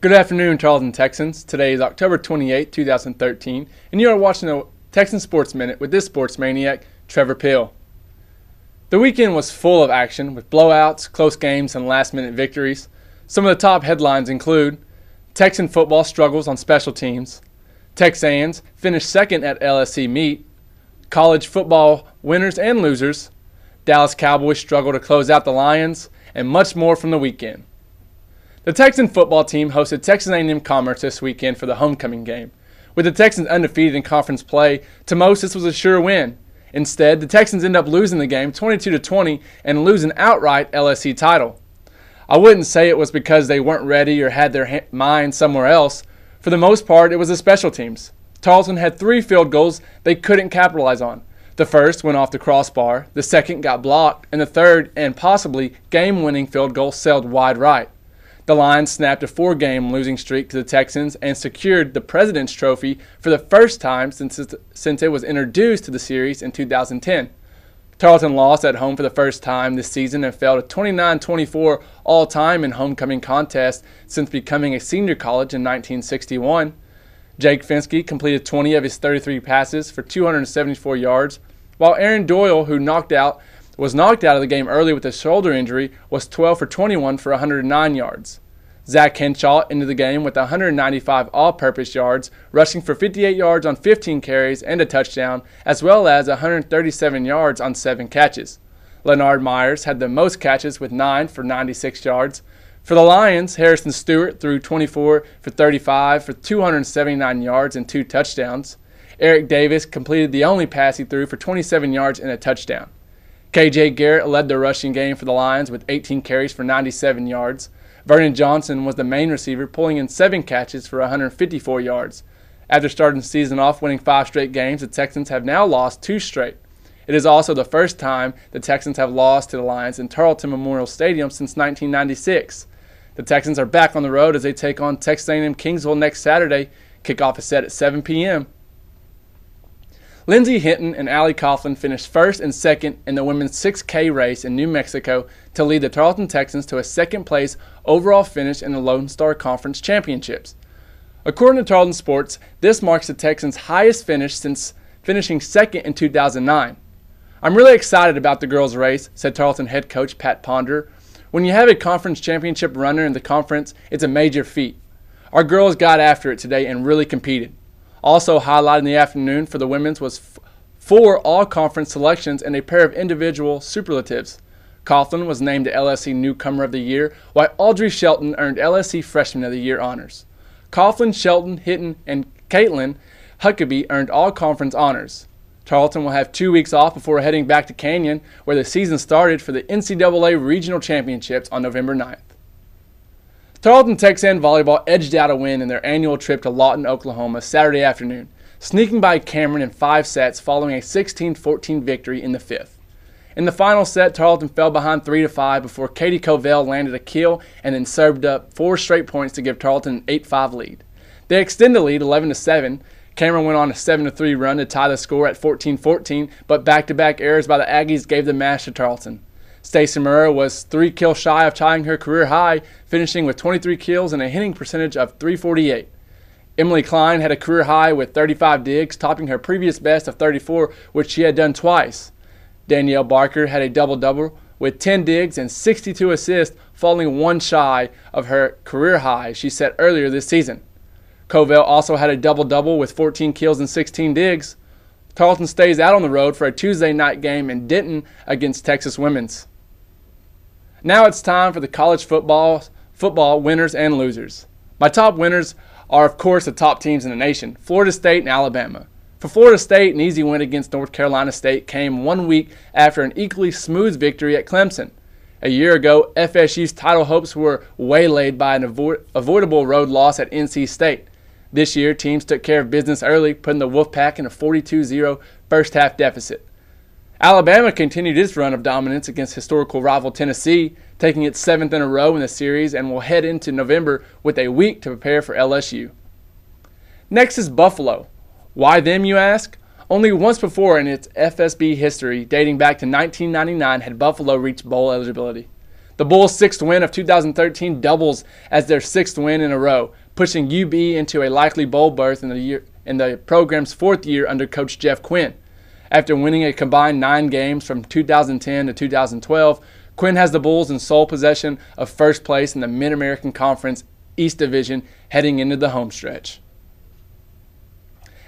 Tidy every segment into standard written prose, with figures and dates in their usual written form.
Good afternoon, Tarleton Texans. Today is October 28, 2013, and you are watching the Texan Sports Minute with this sports maniac, Trevor Pill. The weekend was full of action with blowouts, close games, and last-minute victories. Some of the top headlines include Texan football struggles on special teams, Texans finished second at LSC meet, college football winners and losers, Dallas Cowboys struggle to close out the Lions, and much more from the weekend. The Texan football team hosted Texas A&M Commerce this weekend for the homecoming game. With the Texans undefeated in conference play, to most this was a sure win. Instead, the Texans end up losing the game 22-20 and lose an outright LSC title. I wouldn't say it was because they weren't ready or had their mind somewhere else. For the most part, it was the special teams. Tarleton had 3 field goals they couldn't capitalize on. The first went off the crossbar, the second got blocked, and the third and possibly game-winning field goal sailed wide right. The Lions snapped a 4-game losing streak to the Texans and secured the President's Trophy for the first time since it was introduced to the series in 2010. Tarleton lost at home for the first time this season and fell to 29-24 all-time in homecoming contests since becoming a senior college in 1961. Jake Finsky completed 20 of his 33 passes for 274 yards, while Aaron Doyle, who was knocked out of the game early with a shoulder injury, was 12 for 21 for 109 yards. Zach Henshaw ended the game with 195 all-purpose yards, rushing for 58 yards on 15 carries and a touchdown, as well as 137 yards on 7 catches. Leonard Myers had the most catches with 9 for 96 yards. For the Lions, Harrison Stewart threw 24 for 35 for 279 yards and 2 touchdowns. Eric Davis completed the only pass he threw for 27 yards and a touchdown. KJ Garrett led the rushing game for the Lions with 18 carries for 97 yards. Vernon Johnson was the main receiver, pulling in 7 catches for 154 yards. After starting the season off winning 5 straight games, the Texans have now lost 2 straight. It is also the first time the Texans have lost to the Lions in Tarleton Memorial Stadium since 1996. The Texans are back on the road as they take on Texas A&M Kingsville next Saturday. Kickoff is set at 7 p.m. Lindsey Hinton and Allie Coughlin finished first and second in the women's 6K race in New Mexico to lead the Tarleton Texans to a second-place overall finish in the Lone Star Conference Championships. According to Tarleton Sports, this marks the Texans' highest finish since finishing second in 2009. "I'm really excited about the girls' race," said Tarleton head coach Pat Ponder. "When you have a conference championship runner in the conference, it's a major feat. Our girls got after it today and really competed." Also highlighted in the afternoon for the women's was 4 all-conference selections and a pair of individual superlatives. Coughlin was named the LSC Newcomer of the Year, while Audrey Shelton earned LSC Freshman of the Year honors. Coughlin, Shelton, Hinton, and Caitlin Huckabee earned all-conference honors. Tarleton will have 2 weeks off before heading back to Canyon, where the season started for the NCAA Regional Championships on November 9th. Tarleton Texan Volleyball edged out a win in their annual trip to Lawton, Oklahoma Saturday afternoon, sneaking by Cameron in 5 sets following a 16-14 victory in the 5th. In the final set, Tarleton fell behind 3-5 before Katie Covell landed a kill and then served up 4 straight points to give Tarleton an 8-5 lead. They extended the lead 11-7. Cameron went on a 7-3 run to tie the score at 14-14, but back-to-back errors by the Aggies gave the match to Tarleton. Stacey Murrah was 3 kills shy of tying her career high, finishing with 23 kills and a hitting percentage of .348. Emily Klein had a career high with 35 digs, topping her previous best of 34, which she had done twice. Danielle Barker had a double-double with 10 digs and 62 assists, falling 1 shy of her career high she set earlier this season. Covell also had a double-double with 14 kills and 16 digs. Tarleton stays out on the road for a Tuesday night game in Denton against Texas Women's. Now it's time for the college football winners and losers. My top winners are, of course, the top teams in the nation, Florida State and Alabama. For Florida State, an easy win against North Carolina State came 1 week after an equally smooth victory at Clemson. A year ago, FSU's title hopes were waylaid by an avoidable road loss at NC State. This year, teams took care of business early, putting the Wolfpack in a 42-0 first-half deficit. Alabama continued its run of dominance against historical rival Tennessee, taking its 7th in a row in the series, and will head into November with a week to prepare for LSU. Next is Buffalo. Why them, you ask? Only once before in its FSB history, dating back to 1999, had Buffalo reached bowl eligibility. The Bulls' sixth win of 2013 doubles as their sixth win in a row, pushing UB into a likely bowl berth in the program's fourth year under Coach Jeff Quinn. After winning a combined 9 games from 2010 to 2012, Quinn has the Bulls in sole possession of first place in the Mid-American Conference East Division heading into the home stretch.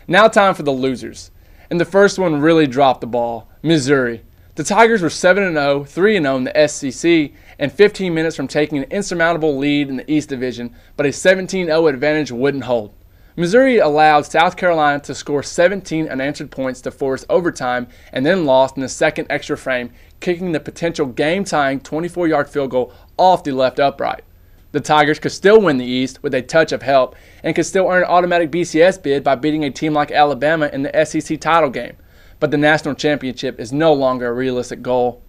Now time for the losers. And the first one really dropped the ball, Missouri. The Tigers were 7-0, 3-0 in the SEC, and 15 minutes from taking an insurmountable lead in the East Division, but a 17-0 advantage wouldn't hold. Missouri allowed South Carolina to score 17 unanswered points to force overtime and then lost in the second extra frame, kicking the potential game-tying 24-yard field goal off the left upright. The Tigers could still win the East with a touch of help and could still earn an automatic BCS bid by beating a team like Alabama in the SEC title game. But the national championship is no longer a realistic goal.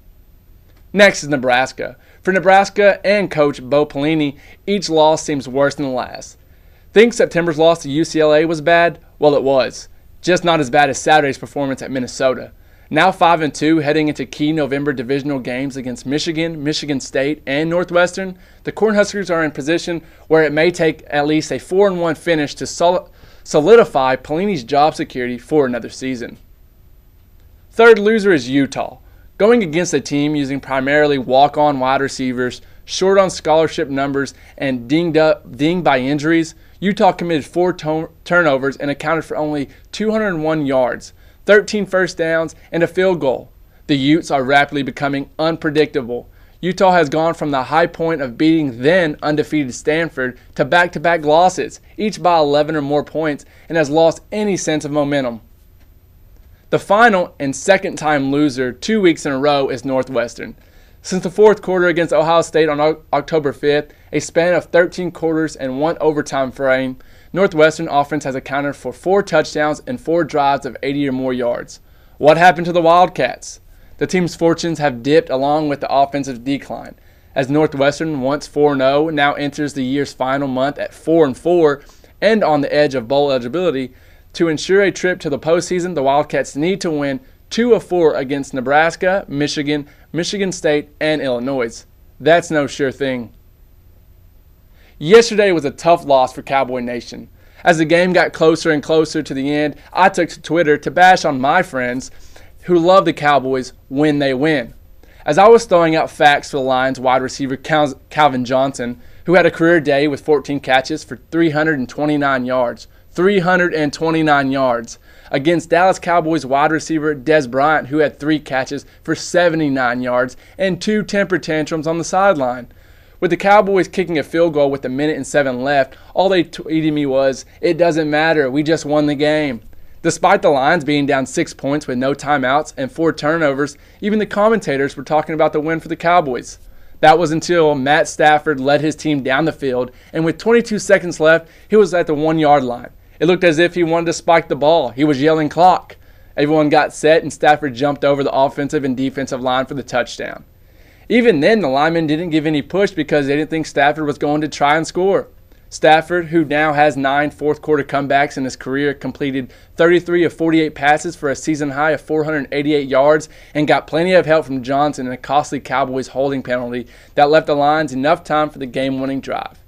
Next is Nebraska. For Nebraska and coach Bo Pelini, each loss seems worse than the last. Think September's loss to UCLA was bad? Well, it was. Just not as bad as Saturday's performance at Minnesota. Now 5-2 heading into key November divisional games against Michigan, Michigan State, and Northwestern, the Cornhuskers are in position where it may take at least a 4-1 finish to solidify Pelini's job security for another season. Third loser is Utah. Going against a team using primarily walk-on wide receivers, short on scholarship numbers, and dinged by injuries, Utah committed 4 turnovers and accounted for only 201 yards, 13 first downs, and a field goal. The Utes are rapidly becoming unpredictable. Utah has gone from the high point of beating then undefeated Stanford to back-to-back losses, each by 11 or more points, and has lost any sense of momentum. The final and second-time loser 2 weeks in a row is Northwestern. Since the fourth quarter against Ohio State on October 5th, a span of 13 quarters and 1 overtime frame, Northwestern offense has accounted for 4 touchdowns and 4 drives of 80 or more yards. What happened to the Wildcats? The team's fortunes have dipped along with the offensive decline, as Northwestern, once 4-0, now enters the year's final month at 4-4 and on the edge of bowl eligibility. To ensure a trip to the postseason, the Wildcats need to win 2 of 4 against Nebraska, Michigan, Michigan State, and Illinois. That's no sure thing. Yesterday was a tough loss for Cowboy Nation. As the game got closer and closer to the end, I took to Twitter to bash on my friends who love the Cowboys when they win. As I was throwing out facts for the Lions wide receiver Calvin Johnson, who had a career day with 14 catches for 329 yards. 329 yards against Dallas Cowboys wide receiver Dez Bryant, who had 3 catches for 79 yards and 2 temper tantrums on the sideline. With the Cowboys kicking a field goal with 1:07 left, all they tweeted me was, "It doesn't matter, we just won the game." Despite the Lions being down 6 points with no timeouts and 4 turnovers, even the commentators were talking about the win for the Cowboys. That was until Matt Stafford led his team down the field, and with 22 seconds left, he was at the 1-yard line. It looked as if he wanted to spike the ball. He was yelling clock. Everyone got set, and Stafford jumped over the offensive and defensive line for the touchdown. Even then, the linemen didn't give any push because they didn't think Stafford was going to try and score. Stafford, who now has 9 fourth-quarter comebacks in his career, completed 33 of 48 passes for a season high of 488 yards and got plenty of help from Johnson in a costly Cowboys holding penalty that left the Lions enough time for the game-winning drive.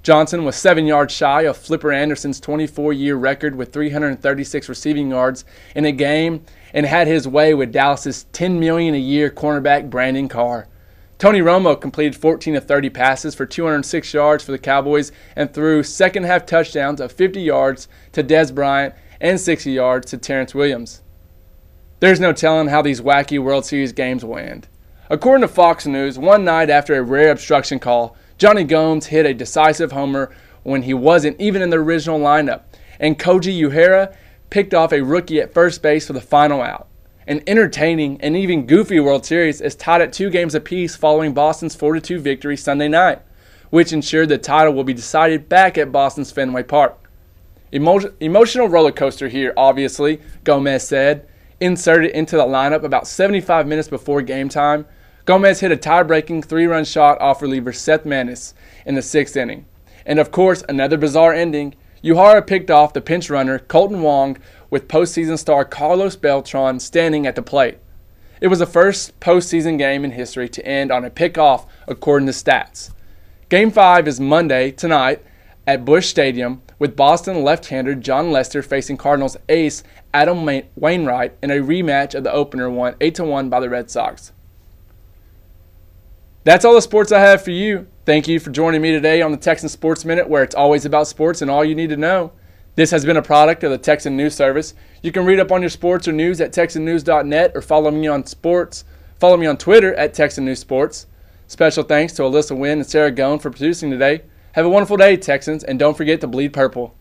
Johnson was 7 yards shy of Flipper Anderson's 24-year record with 336 receiving yards in a game and had his way with Dallas's $10 million a year cornerback Brandon Carr. Tony Romo completed 14 of 30 passes for 206 yards for the Cowboys and threw second-half touchdowns of 50 yards to Dez Bryant and 60 yards to Terrence Williams. There's no telling how these wacky World Series games will end. According to Fox News, one night after a rare obstruction call, Johnny Gomes hit a decisive homer when he wasn't even in the original lineup, and Koji Uehara picked off a rookie at first base for the final out. An entertaining and even goofy World Series is tied at 2 games apiece following Boston's 4-2 victory Sunday night, which ensured the title will be decided back at Boston's Fenway Park. Emotional roller coaster here, obviously, Gomez said. Inserted into the lineup about 75 minutes before game time, Gomez hit a tie-breaking 3-run shot off reliever Seth Manis in the 6th inning. And of course, another bizarre ending. Uehara picked off the pinch runner Colton Wong with postseason star Carlos Beltran standing at the plate. It was the first postseason game in history to end on a pick-off according to stats. Game 5 is Monday tonight at Busch Stadium, with Boston left-hander John Lester facing Cardinals ace Adam Wainwright in a rematch of the opener won 8-1 by the Red Sox. That's all the sports I have for you. Thank you for joining me today on the Texan Sports Minute, where it's always about sports and all you need to know. This has been a product of the Texan News Service. You can read up on your sports or news at texannews.net or follow me on Twitter at Texan News Sports. Special thanks to Alyssa Wynn and Sarah Gone for producing today. Have a wonderful day, Texans, and don't forget to bleed purple.